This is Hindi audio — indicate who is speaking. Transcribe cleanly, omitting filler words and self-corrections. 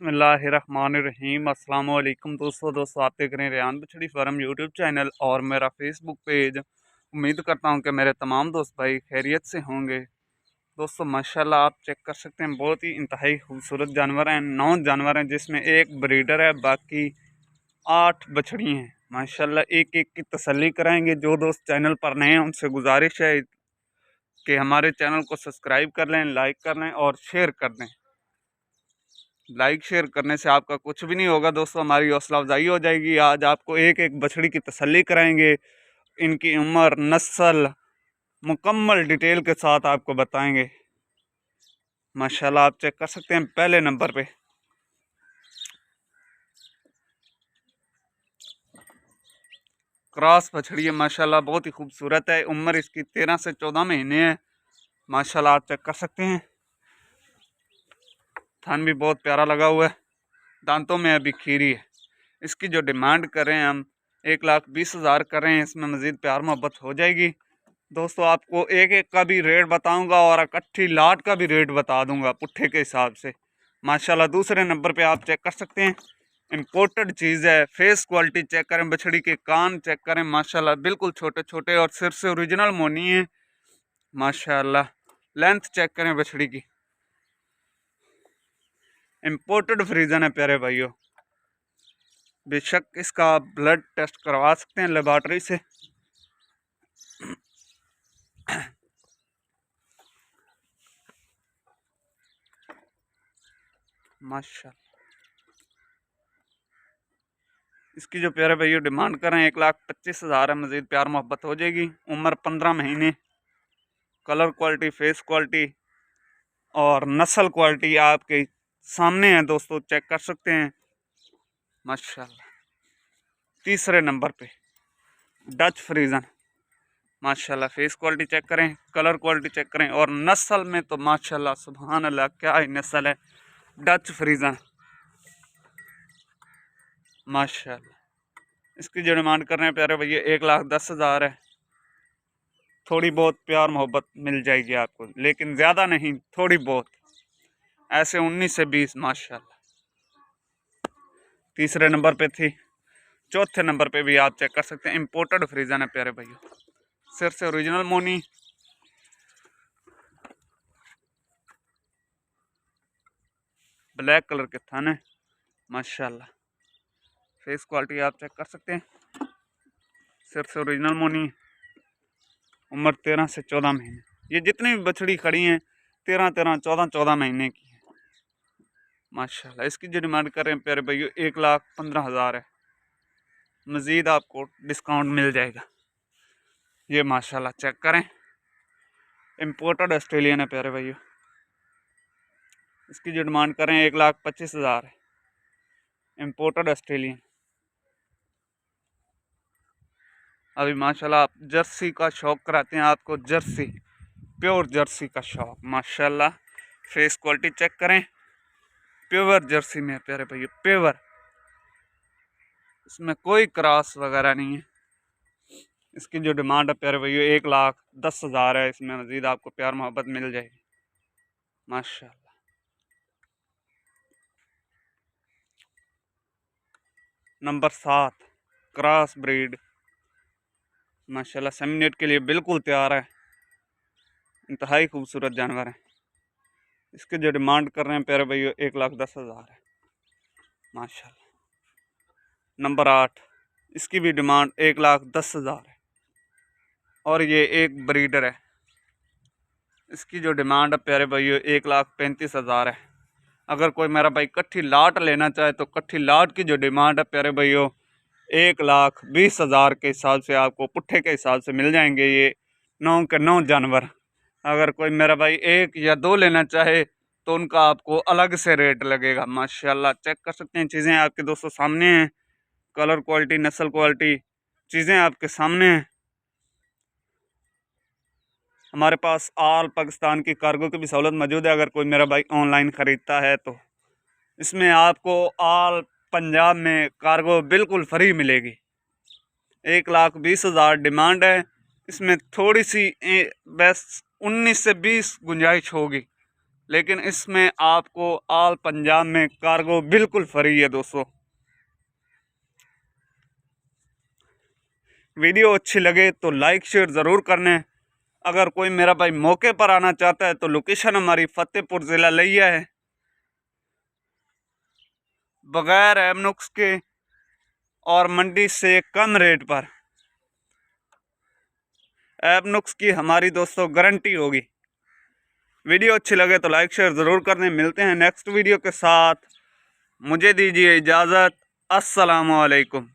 Speaker 1: बिस्मिल्लाहिर्रहमानिर्रहीम। अस्सलाम वालेकुम दोस्तों आप देख रहे हैं रेहान बछड़ी फार्म यूट्यूब चैनल और मेरा फेसबुक पेज। उम्मीद करता हूं कि मेरे तमाम दोस्त भाई खैरियत से होंगे। दोस्तों माशाल्लाह आप चेक कर सकते हैं, बहुत ही इंतहाई खूबसूरत जानवर हैं। 9 जानवर हैं जिसमें एक ब्रीडर है, बाकी 8 बछड़ी हैं। माशाल्लाह एक एक की तसल्ली कराएंगे। जो दोस्त चैनल पर नए हैं उनसे गुजारिश है कि हमारे चैनल को सब्सक्राइब कर लें, लाइक कर लें और शेयर कर दें। लाइक शेयर करने से आपका कुछ भी नहीं होगा दोस्तों, हमारी हौसला अफजाई हो जाएगी। आज आपको एक एक बछड़ी की तसल्ली कराएंगे, इनकी उम्र, नस्ल मुकम्मल डिटेल के साथ आपको बताएंगे। माशाल्लाह आप चेक कर सकते हैं, पहले नंबर पे क्रॉस बछड़ी है। माशाल्लाह बहुत ही खूबसूरत है। उम्र इसकी 13 से 14 महीने है। माशाल्लाह आप चेक कर सकते हैं, थन भी बहुत प्यारा लगा हुआ है, दांतों में अभी खीरी है। इसकी जो डिमांड कर रहे हैं हम 1,20,000 कर रहे हैं। इसमें मज़ीद प्यार मोहब्बत हो जाएगी। दोस्तों आपको एक एक का भी रेट बताऊंगा और इकट्ठी लाट का भी रेट बता दूंगा पुट्ठे के हिसाब से। माशाल्लाह दूसरे नंबर पे आप चेक कर सकते हैं, इम्पोर्टेड चीज़ है। फेस क्वालिटी चेक करें, बछड़ी के कान चेक करें, माशाल्लाह बिल्कुल छोटे छोटे और सिर से ओरिजिनल मोनी है। माशाल्लाह लेंथ चेक करें बछड़ी की, इम्पोर्टेड फ्रीजन है प्यारे भाइयों। बेशक इसका ब्लड टेस्ट करवा सकते हैं लेबॉर्ट्री से। माशाल्लाह इसकी जो प्यारे भाइयों डिमांड कर रहे हैं 1,25,000 है। मज़ीद प्यार मोहब्बत हो जाएगी। उम्र 15 महीने। कलर क्वालिटी, फेस क्वालिटी और नस्ल क्वालिटी आपके सामने है दोस्तों, चेक कर सकते हैं। माशाल्लाह तीसरे नंबर पे डच फ्रीजन। माशाल्लाह फेस क्वालिटी चेक करें, कलर क्वालिटी चेक करें और नस्ल में तो माशाल्लाह सुभान अल्लाह क्या ही नस्ल है, डच फ्रीजन। माशाल्लाह इसकी जो डिमांड कर रहे हैं प्यारे भैया 1,10,000 है। थोड़ी बहुत प्यार मोहब्बत मिल जाएगी आपको, लेकिन ज़्यादा नहीं, थोड़ी बहुत, ऐसे 19 से 20। माशाल्लाह तीसरे नंबर पे थी। चौथे नंबर पे भी आप चेक कर सकते हैं, इम्पोर्टेड फ्रीजन है प्यारे भैया, सिर से ओरिजिनल मोनी, ब्लैक कलर के थन है। माशाल्लाह फेस क्वालिटी आप चेक कर सकते हैं, सिर से ओरिजिनल मोनी, उम्र 13 से 14 महीने। ये जितनी भी बछड़ी खड़ी हैं 13-13, 14-14 महीने की है। माशाल्लाह इसकी जो डिमांड कर रहे हैं प्यारे भाइयों 1,15,000 है। मज़ीद आपको डिस्काउंट मिल जाएगा। ये माशाल्लाह चेक करें, इम्पोर्टेड ऑस्ट्रेलियन है प्यारे भाइयों। इसकी जो डिमांड कर रहे हैं 1,25,000 है। Imported Australian. अभी माशाल्लाह आप जर्सी का शौक़ कराते हैं, आपको जर्सी, प्योर जर्सी का शौक़। माशाल्लाह फेस क्वालिटी चेक करें, प्योर जर्सी में है प्यारे भैया, प्योर, इसमें कोई क्रॉस वगैरह नहीं है। इसकी जो डिमांड है प्यारे भैया 1,10,000 है। इसमें मज़ीद आपको प्यार मोहब्बत मिल जाएगी। माशाल्लाह नंबर 7 क्रॉस ब्रीड। माशाल्लाह सेमिनेट के लिए बिल्कुल तैयार है। इंतहाई खूबसूरत जानवर है। इसके जो डिमांड कर रहे हैं प्यारे भैया 1,10,000 है। माशाल्लाह नंबर 8, इसकी भी डिमांड 1,10,000 है और ये एक ब्रीडर है। इसकी जो डिमांड है प्यारे भाइयों 1,35,000 है। अगर कोई मेरा भाई कट्ठी लाट लेना चाहे तो कट्ठी लाट की जो डिमांड है प्यारे भाइयों 1,20,000 के हिसाब से आपको पुट्ठे के हिसाब से मिल जाएंगे ये 9 के 9 जानवर। अगर कोई मेरा भाई 1 या 2 लेना चाहे तो उनका आपको अलग से रेट लगेगा। माशाल्लाह चेक कर सकते हैं, चीज़ें आपके दोस्तों सामने हैं, कलर क्वालिटी, नस्ल क्वालिटी, चीज़ें आपके सामने हैं। हमारे पास ऑल पाकिस्तान की कार्गो की भी सहूलत मौजूद है। अगर कोई मेरा भाई ऑनलाइन ख़रीदता है तो इसमें आपको ऑल पंजाब में कार्गो बिल्कुल फ्री मिलेगी। 1,20,000 डिमांड है। इसमें थोड़ी सी बस 19 से 20 गुंजाइश होगी, लेकिन इसमें आपको ऑल पंजाब में कार्गो बिल्कुल फ्री है दोस्तों। वीडियो अच्छी लगे तो लाइक शेयर ज़रूर करने। अगर कोई मेरा भाई मौके पर आना चाहता है तो लोकेशन हमारी फतेहपुर ज़िला लिया है, बगैर एमनुक्स के और मंडी से कम रेट पर। एमनुक्स की हमारी दोस्तों गारंटी होगी। वीडियो अच्छी लगे तो लाइक शेयर ज़रूर करने। मिलते हैं नेक्स्ट वीडियो के साथ। मुझे दीजिए इजाज़त। अस्सलामु अलैकुम।